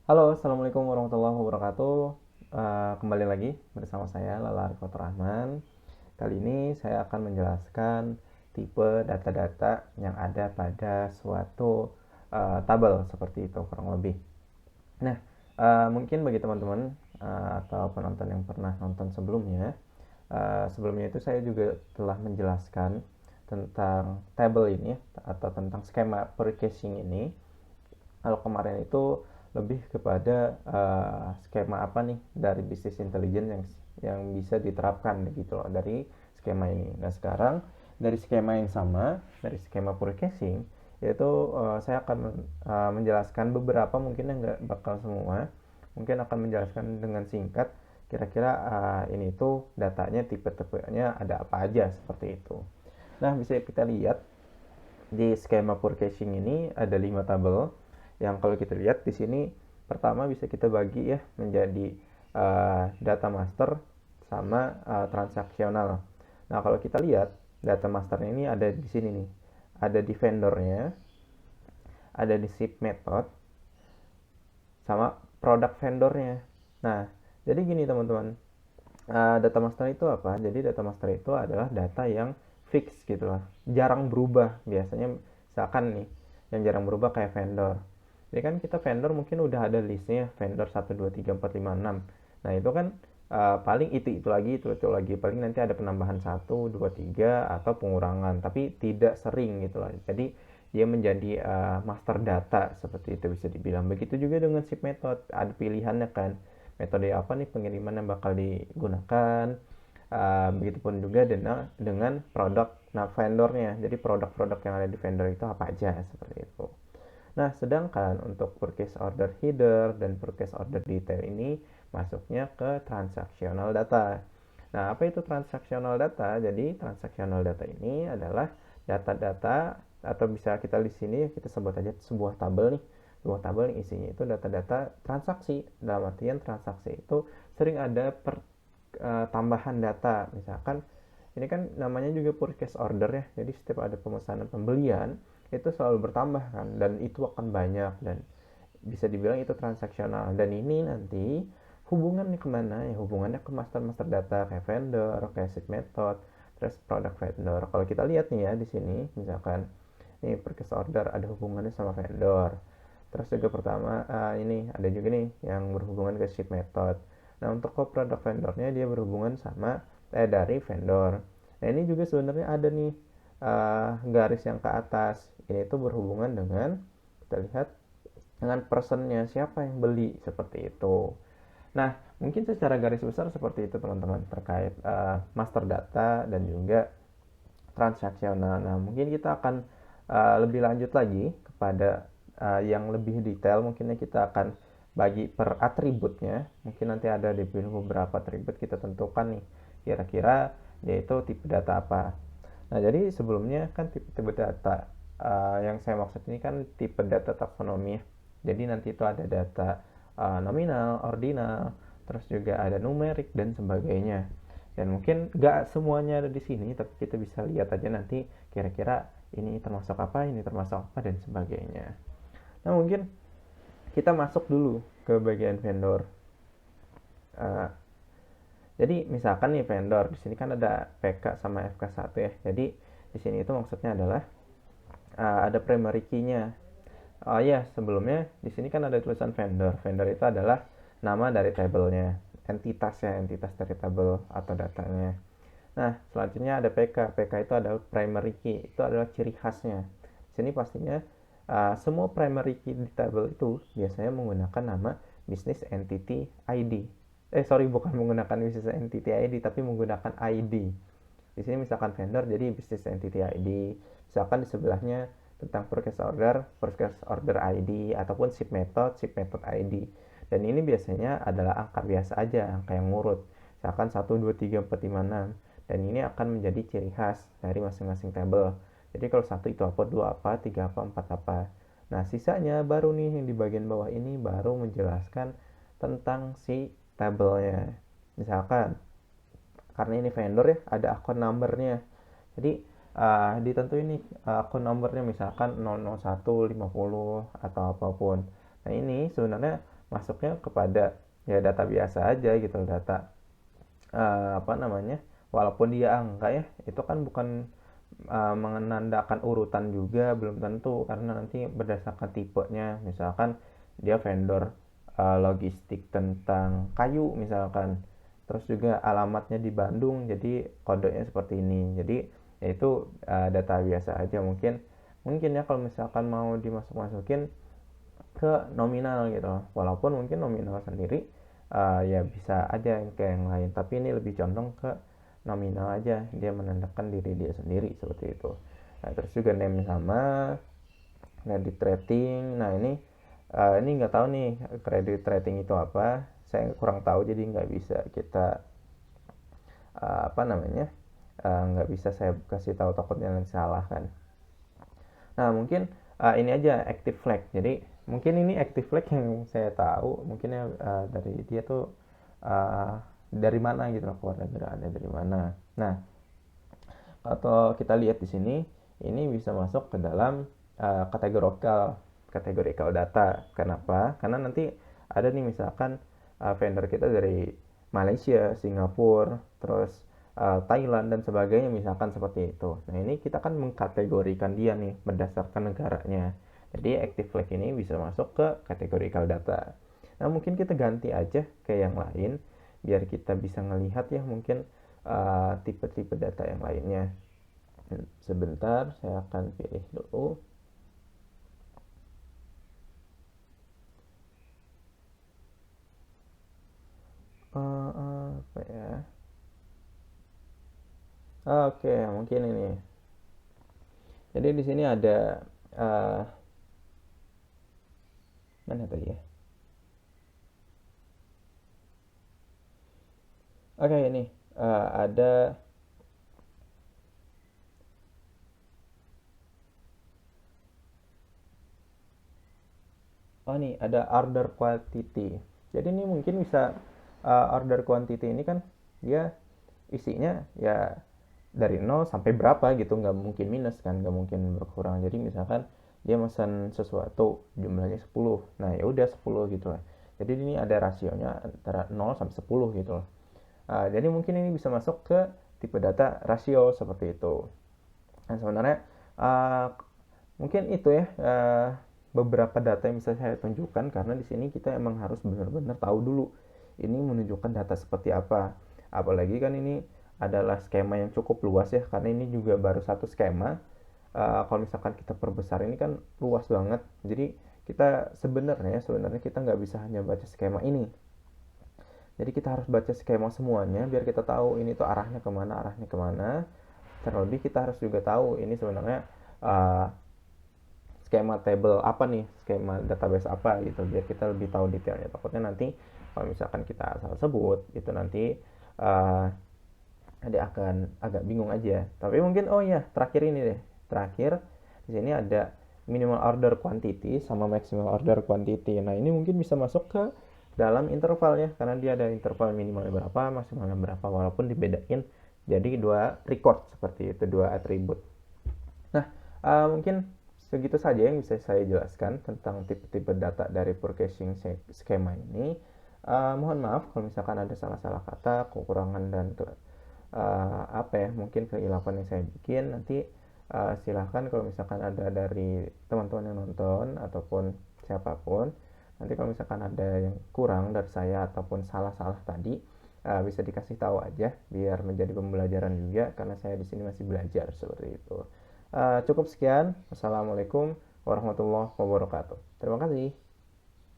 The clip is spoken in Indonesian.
Halo, Assalamualaikum warahmatullahi wabarakatuh. Kembali lagi bersama saya Lala Arifat Rahman. Kali ini saya akan menjelaskan tipe data-data yang ada pada suatu tabel seperti itu kurang lebih. Nah, mungkin bagi teman-teman atau penonton yang pernah nonton sebelumnya, sebelumnya itu saya juga telah menjelaskan tentang tabel ini atau tentang skema purchasing ini. Kalau kemarin itu lebih kepada skema apa nih dari bisnis intelligence yang bisa diterapkan gitu loh dari skema ini. Nah sekarang dari skema yang sama, dari skema forecasting, yaitu saya akan menjelaskan beberapa, mungkin nggak bakal semua, mungkin akan menjelaskan dengan singkat kira-kira ini tuh datanya tipe-tipenya ada apa aja seperti itu. Nah bisa kita lihat di skema forecasting ini ada 5 tabel yang kalau kita lihat di sini pertama bisa kita bagi ya menjadi data master sama transaksional. Nah, kalau kita lihat data masternya ini ada di sini nih. Ada di vendornya, ada di ship method sama produk vendornya. Nah, jadi gini teman-teman. Data master itu apa? Jadi data master itu adalah data yang fix gitu lah, jarang berubah. Biasanya misalkan nih, yang jarang berubah kayak vendor. Jadi kan kita vendor mungkin udah ada listnya, vendor 1, 2, 3, 4, 5, 6. Nah itu kan paling itu lagi, itu lagi. Paling nanti ada penambahan 1, 2, 3 atau pengurangan, tapi tidak sering gitu lah. Jadi dia menjadi master data seperti itu bisa dibilang. Begitu juga dengan ship method, ada pilihannya kan metode apa nih pengiriman yang bakal digunakan. Begitupun juga dengan produk vendornya, jadi produk-produk yang ada di vendor itu apa aja seperti itu. Nah sedangkan untuk purchase order header dan purchase order detail ini masuknya ke transactional data. Nah apa itu transactional data? Jadi transactional data ini adalah data-data, atau bisa kita di sini kita sebut aja sebuah tabel nih, sebuah tabel yang isinya itu data-data transaksi. Dalam artian transaksi itu sering ada tambahan data. Misalkan ini kan namanya juga purchase order ya, jadi setiap ada pemesanan pembelian itu selalu bertambah kan, dan itu akan banyak, dan bisa dibilang itu transaksional. Dan ini nanti hubungannya kemana ya, hubungannya ke master data kayak vendor, kayak sheet method, terus produk vendor. Kalau kita lihat nih ya di sini misalkan ini purchase order ada hubungannya sama vendor. Terus juga pertama ini ada juga nih yang berhubungan ke sheet method. Nah untuk ke produk vendornya dia berhubungan sama dari vendor. Nah ini juga sebenarnya ada nih garis yang ke atas. Ini itu berhubungan dengan, kita lihat, dengan personnya, siapa yang beli seperti itu. Nah mungkin secara garis besar seperti itu teman-teman terkait master data dan juga transaksional. Nah, mungkin kita akan lebih lanjut lagi kepada yang lebih detail. Mungkinnya kita akan bagi per atributnya. Mungkin nanti ada di beberapa atribut kita tentukan nih kira-kira yaitu tipe data apa. Nah, jadi sebelumnya kan tipe-tipe data yang saya maksud ini kan tipe data taksonomi ya. Jadi nanti itu ada data nominal, ordinal, terus juga ada numerik dan sebagainya. Dan mungkin nggak semuanya ada di sini, tapi kita bisa lihat aja nanti kira-kira ini termasuk apa, ini termasuk apa, dan sebagainya. Nah mungkin kita masuk dulu ke bagian vendor. Uh, jadi misalkan nih vendor, di sini kan ada PK sama FK1 ya. Jadi di sini itu maksudnya adalah ada primary key-nya. Oh iya, sebelumnya di sini kan ada tulisan vendor. Vendor itu adalah nama dari tabelnya, entitas ya, entitas dari tabel atau datanya. Nah, selanjutnya ada PK. PK itu adalah primary key, itu adalah ciri khasnya. Di sini pastinya semua primary key di tabel itu biasanya menggunakan nama business entity ID. Sorry, bukan menggunakan business entity ID, tapi menggunakan ID. Di sini misalkan vendor, jadi business entity ID. Misalkan di sebelahnya tentang purchase order ID, ataupun ship method ID. Dan ini biasanya adalah angka biasa aja, angka yang ngurut. Misalkan 1, 2, 3, 4, 5, 6. Dan ini akan menjadi ciri khas dari masing-masing tabel. Jadi kalau 1 itu apa, 2 apa, 3 apa, 4 apa. Nah, sisanya baru nih yang di bagian bawah ini baru menjelaskan tentang si tabelnya. Misalkan karena ini vendor ya, ada akun numbernya. Jadi ditentuin nih akun numbernya misalkan 00150 atau apapun. Nah ini sebenarnya masuknya kepada ya data biasa aja gitu, data apa namanya, walaupun dia angka ya, itu kan bukan menandakan urutan juga, belum tentu, karena nanti berdasarkan tipenya. Misalkan dia vendor logistik tentang kayu misalkan, terus juga alamatnya di Bandung, jadi kodenya seperti ini. Jadi ya itu data biasa aja. Mungkin ya kalau misalkan mau dimasuk-masukin ke nominal gitu, walaupun mungkin nominal sendiri ya bisa aja yang kayak yang lain, tapi ini lebih condong ke nominal aja, dia menandakan diri dia sendiri seperti itu. Nah, terus juga name sama credit rating. Nah, ini nggak tahu nih credit rating itu apa, saya kurang tahu, jadi nggak bisa kita apa namanya, nggak bisa saya kasih tahu, takutnya nanti salah kan. Nah, mungkin ini aja active flag. Jadi mungkin ini active flag yang saya tahu, mungkin ya dari dia tuh uh, dari mana gitu loh, keluar negaraannya dari mana. Nah, atau kita lihat di sini, ini bisa masuk ke dalam kategorikal data. Kenapa? Karena nanti ada nih misalkan vendor kita dari Malaysia, Singapura, terus Thailand dan sebagainya, misalkan seperti itu. Nah, ini kita kan mengkategorikan dia nih berdasarkan negaranya. Jadi active flag ini bisa masuk ke kategorikal data. Nah, mungkin kita ganti aja ke yang lain biar kita bisa ngelihat ya, mungkin tipe-tipe data yang lainnya. Sebentar, saya akan pilih dulu. Apa ya? Oke, mungkin ini. Jadi di sini ada mana tadi ya? Oke, ini ada nih, ada order quantity. Jadi ini mungkin bisa order quantity ini kan dia isinya ya dari 0 sampai berapa gitu, nggak mungkin minus kan, nggak mungkin berkurang. Jadi misalkan dia pesan sesuatu jumlahnya 10, nah ya udah 10 gitu lah. Jadi ini ada rasionya antara 0 sampai 10 gitu loh. Jadi mungkin ini bisa masuk ke tipe data rasio seperti itu. Nah, sebenarnya uh, mungkin itu ya beberapa data yang bisa saya tunjukkan, karena di sini kita emang harus benar-benar tahu dulu ini menunjukkan data seperti apa. Apalagi kan ini adalah skema yang cukup luas ya, karena ini juga baru satu skema. Kalau misalkan kita perbesar ini kan luas banget. Jadi kita sebenarnya kita nggak bisa hanya baca skema ini. Jadi kita harus baca skema semuanya biar kita tahu ini tuh arahnya kemana, terlebih kita harus juga tahu ini sebenarnya uh, skema table apa nih, skema database apa gitu, biar kita lebih tahu detailnya. Takutnya nanti kalau misalkan kita salah sebut itu nanti uh, dia akan agak bingung aja. Tapi mungkin oh ya, terakhir ini deh, terakhir di sini ada minimal order quantity sama maximal order quantity. Nah, ini mungkin bisa masuk ke dalam interval ya, karena dia ada interval minimalnya berapa, maksimalnya berapa, walaupun dibedain jadi dua record seperti itu, dua atribut. Nah, mungkin segitu saja yang bisa saya jelaskan tentang tipe-tipe data dari purchasing schema ini. Mohon maaf kalau misalkan ada salah-salah kata, kekurangan, dan apa ya, mungkin kehilapan yang saya bikin. Nanti silahkan kalau misalkan ada dari teman-teman yang nonton ataupun siapapun, nanti kalau misalkan ada yang kurang dari saya ataupun salah-salah tadi, bisa dikasih tahu aja biar menjadi pembelajaran juga, karena saya di sini masih belajar seperti itu. Cukup sekian. Wassalamualaikum warahmatullahi wabarakatuh. Terima kasih.